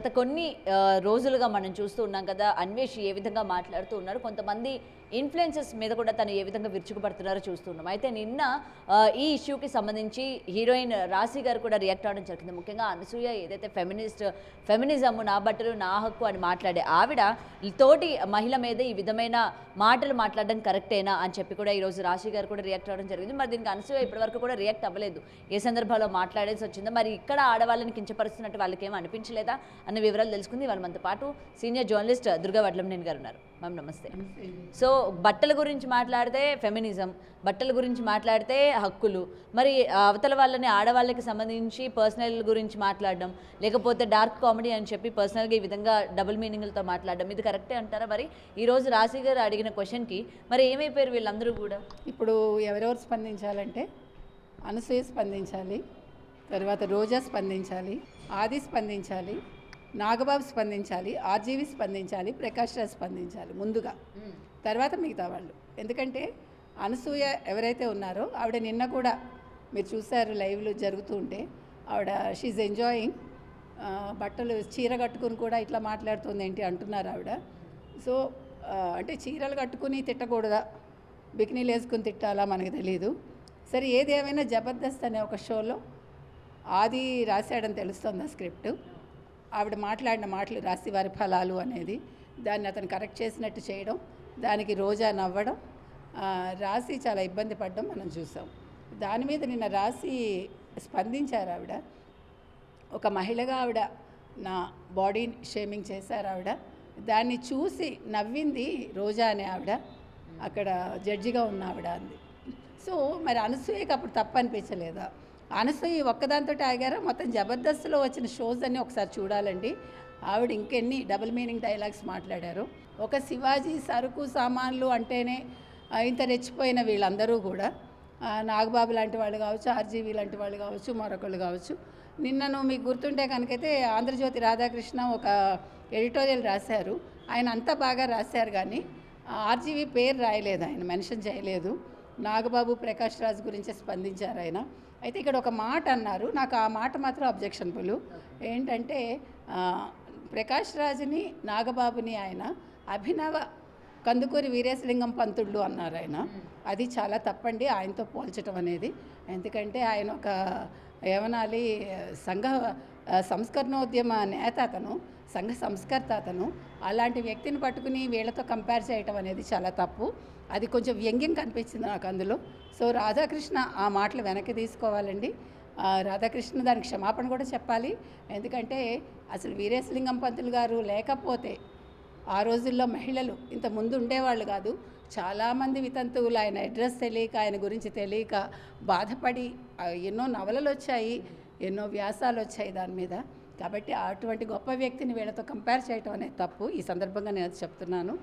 గత కొన్ని రోజులుగా మనం చూస్తూ ఉన్నాం కదా! అన్వేష్ ఏ విధంగా మాట్లాడుతూ ఉన్నారు. కొంతమంది ఇన్‌ఫ్లుయెన్సర్స్ మీద కూడా తను ఏ విధంగా విరుచుకుపడుతున్నారో చూస్తున్నాం. అయితే నిన్న ఈ ఇష్యూకి సంబంధించి హీరోయిన్ రాశి గారు కూడా రియాక్ట్ అవ్వడం జరిగింది. ముఖ్యంగా అనసూయ ఏదైతే ఫెమినిజం నా బట్టలు నా హక్కు అని మాట్లాడే ఆవిడ తోటి మహిళ మీద ఈ విధమైన మాటలు మాట్లాడడం కరెక్టేనా అని చెప్పి కూడా ఈరోజు రాశి గారు కూడా రియాక్ట్ అవ్వడం జరిగింది. మరి దీనికి అనసూయ ఇప్పటివరకు కూడా రియాక్ట్ అవ్వలేదు. ఏ సందర్భంలో మాట్లాడేసి వచ్చిందో, మరి ఇక్కడ ఆడవాళ్ళని కించపరుస్తున్నట్టు వాళ్ళకేం అనిపించలేదా అన్న వివరాలు తెలుసుకుంది. వాళ్ళ మనతో పాటు సీనియర్ జర్నలిస్ట్ దుర్గా వడ్లంనేని గారు ఉన్నారు. మ్యామ్ నమస్తే. సో బట్టల గురించి మాట్లాడితే ఫెమినిజం, బట్టల గురించి మాట్లాడితే హక్కులు, మరి అవతల వాళ్ళని ఆడవాళ్ళకి సంబంధించి పర్సనల్ గురించి మాట్లాడడం, లేకపోతే డార్క్ కామెడీ అని చెప్పి పర్సనల్గా ఈ విధంగా డబుల్ మీనింగ్లతో మాట్లాడడం, ఇది కరెక్టే అంటారా? మరి ఈరోజు రాశి గారు అడిగిన క్వశ్చన్కి మరి ఏమైపోయారు వీళ్ళందరూ కూడా? ఇప్పుడు ఎవరెవరు స్పందించాలంటే అనసూయ స్పందించాలి, తర్వాత రోజా స్పందించాలి, ఆది స్పందించాలి, నాగబాబు స్పందించాలి, ఆర్జీవి స్పందించాలి, ప్రకాష్ రాజ్ స్పందించాలి ముందుగా, తర్వాత మిగతా వాళ్ళు. ఎందుకంటే అనసూయ ఎవరైతే ఉన్నారో ఆవిడ నిన్న కూడా మీరు చూసారు లైవ్లో జరుగుతూ ఉంటే ఆవిడ షీఈ్ ఎంజాయింగ్, బట్టలు చీర కట్టుకుని కూడా ఇట్లా మాట్లాడుతుంది ఏంటి అంటున్నారు ఆవిడ. సో అంటే చీరలు కట్టుకుని తిట్టకూడదా, బికినీలు వేసుకుని తిట్టాలా మనకు తెలియదు. సరే ఏది ఏమైనా జబర్దస్త్ అనే ఒక షోలో ఆది రాశాడని తెలుస్తుంది ఆ స్క్రిప్ట్. ఆవిడ మాట్లాడిన మాటలు రాశి వారి ఫలాలు అనేది దాన్ని అతను కరెక్ట్ చేసినట్టు చేయడం, దానికి రోజా నవ్వడం, రాశి చాలా ఇబ్బంది పడడం మనం చూసాం. దాని మీద నిన్న రాశి స్పందించారు ఆవిడ. ఒక మహిళగా ఆవిడ నా బాడీ షేమింగ్ చేశారు ఆవిడ. దాన్ని చూసి నవ్వింది రోజా అనే ఆవిడ, అక్కడ జడ్జిగా ఉన్న ఆవిడ అంది. సో మరి అనసూయకి అప్పుడు తప్పు అనిపించలేదా? అనసూయ ఒక్కదాంతో ఆగారా? మొత్తం జబర్దస్త్లో వచ్చిన షోస్ అన్నీ ఒకసారి చూడాలండి. ఆవిడ ఇంకెన్ని డబుల్ మీనింగ్ డైలాగ్స్ మాట్లాడారు. ఒక శివాజీ సరుకు సామాన్లు అంటేనే ఇంత రెచ్చిపోయిన వీళ్ళందరూ కూడా నాగబాబు లాంటి వాళ్ళు కావచ్చు, ఆర్జీవి లాంటి వాళ్ళు కావచ్చు, మరొకళ్ళు కావచ్చు. నిన్నను మీకు గుర్తుంటే కనుకైతే ఆంధ్రజ్యోతి రాధాకృష్ణ ఒక ఎడిటోరియల్ రాశారు. ఆయన అంతా బాగా రాశారు కానీ ఆర్జీవి పేరు రాయలేదు, ఆయన మెన్షన్ చేయలేదు. నాగబాబు, ప్రకాష్ రాజ్ గురించి స్పందించారు ఆయన. అయితే ఇక్కడ ఒక మాట అన్నారు, నాకు ఆ మాట మాత్రం అబ్జెక్షన్బుల్. ఏంటంటే ప్రకాష్ రాజ్ని నాగబాబుని ఆయన అభినవ కందుకూరి వీరేశలింగం పంతుళ్ళు అన్నారు ఆయన. అది చాలా తప్పండి ఆయనతో పోల్చడం అనేది. ఎందుకంటే ఆయన ఒక ఏమనాలి సంస్కరణోద్యమ నేత, అతను సంఘ సంస్కర్త, అతను అలాంటి వ్యక్తిని పట్టుకుని వీళ్ళతో కంపేర్ చేయటం అనేది చాలా తప్పు. అది కొంచెం వ్యంగ్యం కనిపించింది నాకు అందులో. సో రాధాకృష్ణ ఆ మాటలు వెనక్కి తీసుకోవాలండి. రాధాకృష్ణ దానికి క్షమాపణ కూడా చెప్పాలి. ఎందుకంటే అసలు వీరేశలింగం పంతులు గారు లేకపోతే ఆ రోజుల్లో మహిళలు ఇంత ముందు ఉండేవాళ్ళు కాదు. చాలామంది వితంతువులు ఆయన అడ్రస్ తెలియక, ఆయన గురించి తెలియక బాధపడి ఎన్నో నవలలు వచ్చాయి, ఎన్నో వ్యాసాలు వచ్చాయి దాని మీద. కాబట్టి అటువంటి గొప్ప వ్యక్తిని వీళ్ళతో కంపేర్ చేయటం అనేది తప్పు. ఈ సందర్భంగా నేను అది చెప్తున్నాను.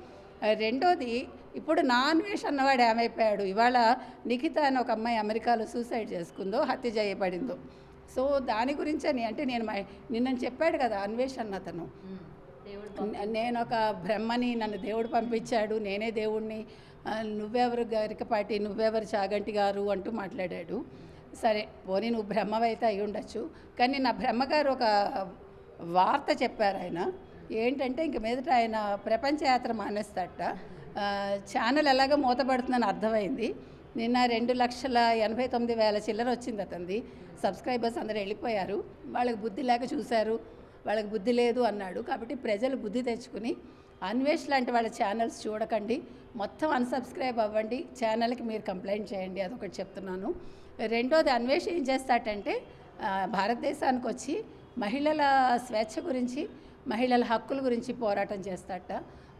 రెండోది, ఇప్పుడు నా అన్వేష్ అన్నవాడు ఏమైపోయాడు? ఇవాళ నిఖిత అని ఒక అమ్మాయి అమెరికాలో సూసైడ్ చేసుకుందో, హత్య చేయబడిందో. సో దాని గురించని అంటే నేను నిన్న చెప్పాడు కదా అన్వేష్ అన్న అతను, నేను ఒక బ్రహ్మని, నన్ను దేవుడు పంపించాడు, నేనే దేవుడిని, నువ్వెవరు గరికపాటి, నువ్వెవరు చాగంటి గారు అంటూ మాట్లాడాడు. సరే పోనీ నువ్వు బ్రహ్మవైతే అయి ఉండొచ్చు, కానీ నా బ్రహ్మగారు ఒక వార్త చెప్పారు ఆయన. ఏంటంటే ఇంక మీదట ఆయన ప్రపంచ యాత్ర మానేస్తాడట. ఛానల్ ఎలాగో మూతపడుతుందని అర్థమైంది. నిన్న 2,89,000 చిల్లర వచ్చింది అతనిది. సబ్స్క్రైబర్స్ అందరూ వెళ్ళిపోయారు. వాళ్ళకి బుద్ధి లేక చూశారు, వాళ్ళకి బుద్ధి లేదు అన్నాడు. కాబట్టి ప్రజలు బుద్ధి తెచ్చుకుని అన్వేష్ లాంటి వాళ్ళ ఛానల్స్ చూడకండి, మొత్తం అన్సబ్స్క్రైబ్ అవ్వండి, ఛానల్కి మీరు కంప్లైంట్ చేయండి, అదొకటి చెప్తున్నాను. రెండోది, అన్వేష్ ఏం చేస్తాడంటే భారతదేశానికి వచ్చి మహిళల స్వేచ్ఛ గురించి, మహిళల హక్కుల గురించి పోరాటం చేస్తాడట.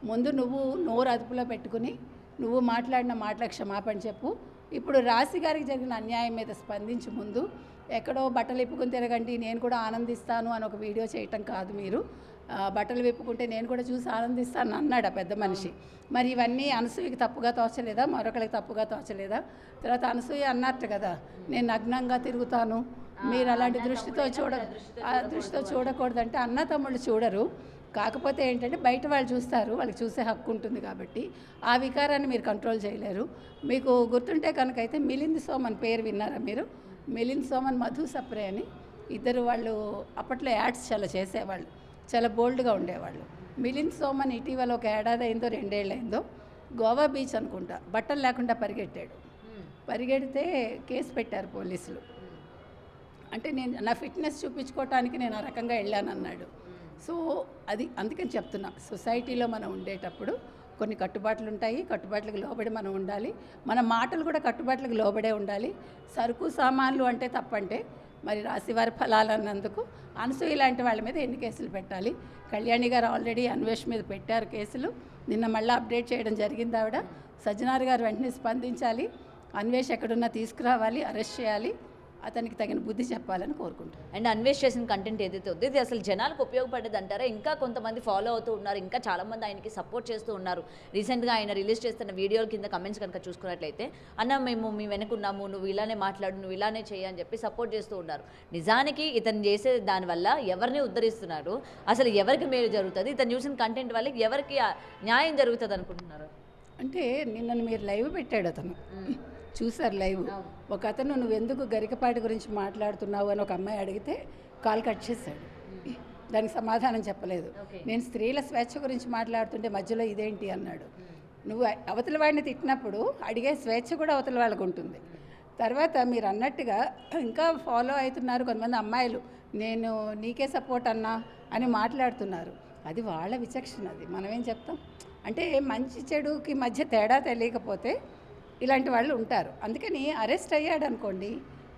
ముందు నువ్వు నోరు అదుపులో పెట్టుకుని నువ్వు మాట్లాడిన మాటలకు క్షమాపణ చెప్పు. ఇప్పుడు రాశి గారికి జరిగిన అన్యాయం మీద స్పందించి ముందు ఎక్కడో బట్టలు విప్పుకుని తిరగండి, నేను కూడా ఆనందిస్తాను అని ఒక వీడియో చేయటం కాదు. మీరు బట్టలు విప్పుకుంటే నేను కూడా చూసి ఆనందిస్తాను అన్నాడు ఆ పెద్ద మనిషి. మరి ఇవన్నీ అనసూయకి తప్పుగా తోచలేదా? మరొకరికి తప్పుగా తోచలేదా? తర్వాత అనసూయ అన్నట్టు కదా, నేను నగ్నంగా తిరుగుతాను, మీరు అలాంటి దృష్టితో చూడకూడదంటే అన్న తమ్ముళ్ళు చూడరు. కాకపోతే ఏంటంటే బయట వాళ్ళు చూస్తారు, వాళ్ళకి చూసే హక్కు ఉంటుంది. కాబట్టి ఆ వికారాన్ని మీరు కంట్రోల్ చేయలేరు. మీకు గుర్తుంటే కనుక అయితే మిలింద్ సోమన్ పేరు విన్నారా మీరు? మిలింద్ సోమన్, మధు సప్రే అని ఇద్దరు వాళ్ళు అప్పట్లో యాడ్స్ చాలా చేసేవాళ్ళు. చాలా బోల్డ్గా ఉండేవాళ్ళు. మిలింద్ సోమన్ ఇటీవల ఒక ఏడాది అయిందో 2 ఏళ్ళు అయిందో గోవా బీచ్ అనుకుంటా బట్టలు లేకుండా పరిగెట్టాడు. పరిగెడితే కేసు పెట్టారు పోలీసులు. అంటే నేను నా ఫిట్నెస్ చూపించుకోవటానికి నేను ఆ రకంగా వెళ్ళానన్నాడు. సో అది అందుకని చెప్తున్నా, సొసైటీలో మనం ఉండేటప్పుడు కొన్ని కట్టుబాట్లు ఉంటాయి, కట్టుబాట్లకు లోబడి మనం ఉండాలి. మన మాటలు కూడా కట్టుబాట్లకు లోబడే ఉండాలి. సరుకు సామాన్లు అంటే తప్పంటే మరి రాశివారి ఫలాలు అన్నందుకు అనసూయ లాంటి వాళ్ళ మీద ఎన్ని కేసులు పెట్టాలి? కళ్యాణి గారు ఆల్రెడీ అన్వేష్ మీద పెట్టారు కేసులు. నిన్న మళ్ళీ అప్డేట్ చేయడం జరిగింది ఆవిడ. సజ్జనార్ గారు వెంటనే స్పందించాలి, అన్వేష్ ఎక్కడున్నా తీసుకురావాలి, అరెస్ట్ చేయాలి, అతనికి తగిన బుద్ధి చెప్పాలని కోరుకుంటాను. అండ్ అన్వేష్ చేసిన కంటెంట్ ఏదైతే ఉందో ఇది అసలు జనాలకు ఉపయోగపడేది అంటారా? ఇంకా కొంతమంది ఫాలో అవుతూ ఉన్నారు, ఇంకా చాలామంది ఆయనకి సపోర్ట్ చేస్తూ ఉన్నారు. రీసెంట్గా ఆయన రిలీజ్ చేస్తున్న వీడియోల కింద కమెంట్స్ కనుక చూసుకున్నట్లయితే, అన్న మేము మీ వెనుకున్నాము, నువ్వు ఇలానే మాట్లాడు, నువ్వు ఇలానే చేయి అని చెప్పి సపోర్ట్ చేస్తూ ఉన్నారు. నిజానికి ఇతను చేసే దానివల్ల ఎవరిని ఉద్ధరిస్తున్నారు, అసలు ఎవరికి మేలు జరుగుతుంది, ఇతను చూసిన కంటెంట్ వల్ల ఎవరికి న్యాయం జరుగుతుంది అనుకుంటున్నారు? అంటే నిన్న మీరు లైవ్ పెట్టాడు అతను, చూసారు లైవ్. ఒక అతను నువ్వెందుకు గరికపాటి గురించి మాట్లాడుతున్నావు అని ఒక అమ్మాయి అడిగితే కాల్ కట్ చేశాడు. దానికి సమాధానం చెప్పలేదు. నేను స్త్రీల స్వేచ్ఛ గురించి మాట్లాడుతుంటే మధ్యలో ఇదేంటి అన్నాడు. నువ్వు అవతల వాడిని తిట్టినప్పుడు అడిగే స్వేచ్ఛ కూడా అవతల వాళ్ళకు ఉంటుంది. తర్వాత మీరు అన్నట్టుగా ఇంకా ఫాలో అవుతున్నారు కొంతమంది అమ్మాయిలు, నేను నీకే సపోర్ట్ అన్నా అని మాట్లాడుతున్నారు. అది వాళ్ళ విచక్షణ, అది మనమేం చెప్తాం. అంటే మంచి చెడుకి మధ్య తేడా తెలియకపోతే ఇలాంటి వాళ్ళు ఉంటారు. అందుకని అరెస్ట్ అయ్యాడు అనుకోండి,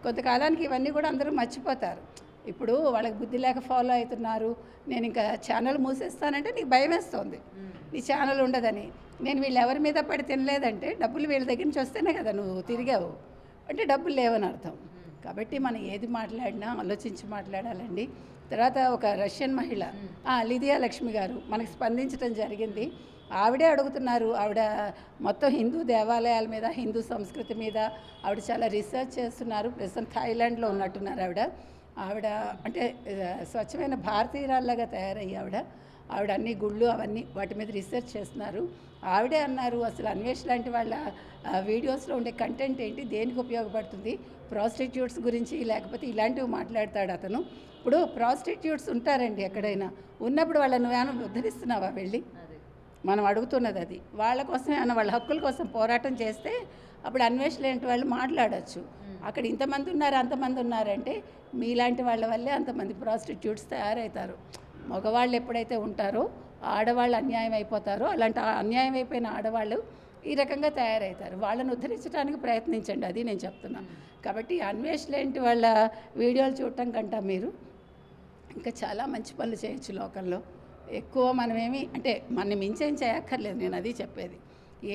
కొంతకాలానికి ఇవన్నీ కూడా అందరూ మర్చిపోతారు. ఇప్పుడు వాళ్ళకి బుద్ధి లేక ఫాలో అవుతున్నారు, నేను ఇంకా ఛానల్ మూసేస్తానంటే నీకు భయం వేస్తుంది, నీ ఛానల్ ఉండదని. నేను వీళ్ళు ఎవరి మీద పడి తినలేదంటే డబ్బులు వీళ్ళ దగ్గర నుంచి వస్తేనే కదా నువ్వు తిరిగావు, అంటే డబ్బులు లేవని అర్థం. కాబట్టి మనం ఏది మాట్లాడినా ఆలోచించి మాట్లాడాలండి. తర్వాత ఒక రష్యన్ మహిళ లిదియా లక్ష్మి గారు మనకు స్పందించడం జరిగింది. ఆవిడే అడుగుతున్నారు, ఆవిడ మొత్తం హిందూ దేవాలయాల మీద, హిందూ సంస్కృతి మీద ఆవిడ చాలా రీసెర్చ్ చేస్తున్నారు. ప్రస్తుతం థాయిలాండ్లో ఉన్నట్టున్నారు ఆవిడ అంటే స్వచ్ఛమైన భారతీయురాల్లాగా తయారయ్యి ఆవిడ అన్ని గుళ్ళు అవన్నీ వాటి మీద రీసెర్చ్ చేస్తున్నారు. ఆవిడే అన్నారు, అసలు అన్వేష్ లాంటి వాళ్ళ వీడియోస్లో ఉండే కంటెంట్ ఏంటి, దేనికి ఉపయోగపడుతుంది, ప్రాస్టిట్యూట్స్ గురించి లేకపోతే ఇలాంటివి మాట్లాడతాడు అతను. ఇప్పుడు ప్రాస్టిట్యూట్స్ ఉంటారండి ఎక్కడైనా, ఉన్నప్పుడు వాళ్ళని నువ్వేమైనా ఉద్ధరిస్తున్నావా వెళ్ళి? మనం అడుగుతున్నది అది. వాళ్ళ కోసం ఏమైనా వాళ్ళ హక్కుల కోసం పోరాటం చేస్తే అప్పుడు అన్వేష్ లాంటి వాళ్ళు మాట్లాడచ్చు. అక్కడ ఇంతమంది ఉన్నారు అంతమంది ఉన్నారంటే మీలాంటి వాళ్ళ వల్లే అంతమంది ప్రాస్టిట్యూట్స్ తయారవుతారు. మగవాళ్ళు ఎప్పుడైతే ఉంటారో ఆడవాళ్ళు అన్యాయం అయిపోతారో, అలాంటి అన్యాయం అయిపోయిన ఆడవాళ్ళు ఈ రకంగా తయారవుతారు. వాళ్ళని ఉద్ధరించడానికి ప్రయత్నించండి, అది నేను చెప్తున్నా. కాబట్టి అన్వేష్ లాంటి వాళ్ళ వీడియోలు చూడటం కంటే మీరు ఇంకా చాలా మంచి పనులు చేయొచ్చు లోకంలో. ఎక్కువ మనమేమి అంటే మన మించేం చేయక్కర్లేదు, నేను అది చెప్పేది.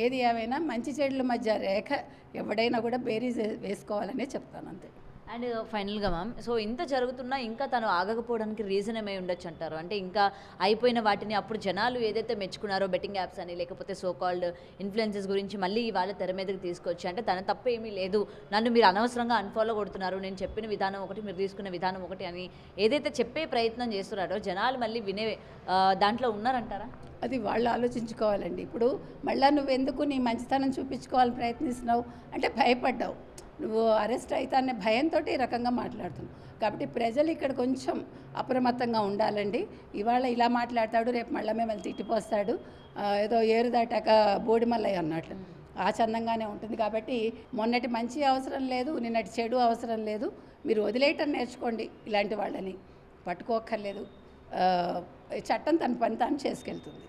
ఏది ఏమైనా మంచి చెడుల మధ్య రేఖ ఎవడైనా కూడా బేరీజ్ వేసుకోవాలనే చెప్తాను, అంతే. అండ్ ఫైనల్గా మ్యామ్, సో ఇంత జరుగుతున్నా ఇంకా తను ఆగకపోవడానికి రీజన్ ఏమై ఉండొచ్చు అంటారు? అంటే ఇంకా అయిపోయిన వాటిని అప్పుడు జనాలు ఏదైతే మెచ్చుకున్నారో బెట్టింగ్ యాప్స్ అని లేకపోతే సో కాల్డ్ ఇన్ఫ్లుయెన్సెస్ గురించి మళ్ళీ ఇవాళ తెర మీదకి తీసుకొచ్చి, అంటే తన తప్పు ఏమీ లేదు, నన్ను మీరు అనవసరంగా అన్ఫాలో కొడుతున్నారు, నేను చెప్పిన విధానం ఒకటి మీరు తీసుకున్న విధానం ఒకటి అని ఏదైతే చెప్పే ప్రయత్నం చేస్తున్నారో జనాలు మళ్ళీ వినే దాంట్లో ఉన్నారంటారా? అది వాళ్ళు ఆలోచించుకోవాలండి. ఇప్పుడు మళ్ళీ నువ్వెందుకు నీ మంచితనం చూపించుకోవాలని ప్రయత్నిస్తున్నావు అంటే భయపడ్డావు, నువ్వు అరెస్ట్ అవుతానే భయంతో ఈ రకంగా మాట్లాడుతున్నావు. కాబట్టి ప్రజలు ఇక్కడ కొంచెం అప్రమత్తంగా ఉండాలండి. ఇవాళ ఇలా మాట్లాడతాడు, రేపు మళ్ళీ మిమ్మల్ని తిట్టిపోస్తాడు, ఏదో ఏరు దాటాక బోడిమల్లయ్య అన్నట్లు ఆ చందంగానే ఉంటుంది. కాబట్టి మొన్నటి మంచి అవసరం లేదు, నిన్నటి చెడు అవసరం లేదు. మీరు వదిలేయటం నేర్చుకోండి, ఇలాంటి వాళ్ళని పట్టుకోక్కర్లేదు. చట్టం తన పని తాను చేసుకెళ్తుంది.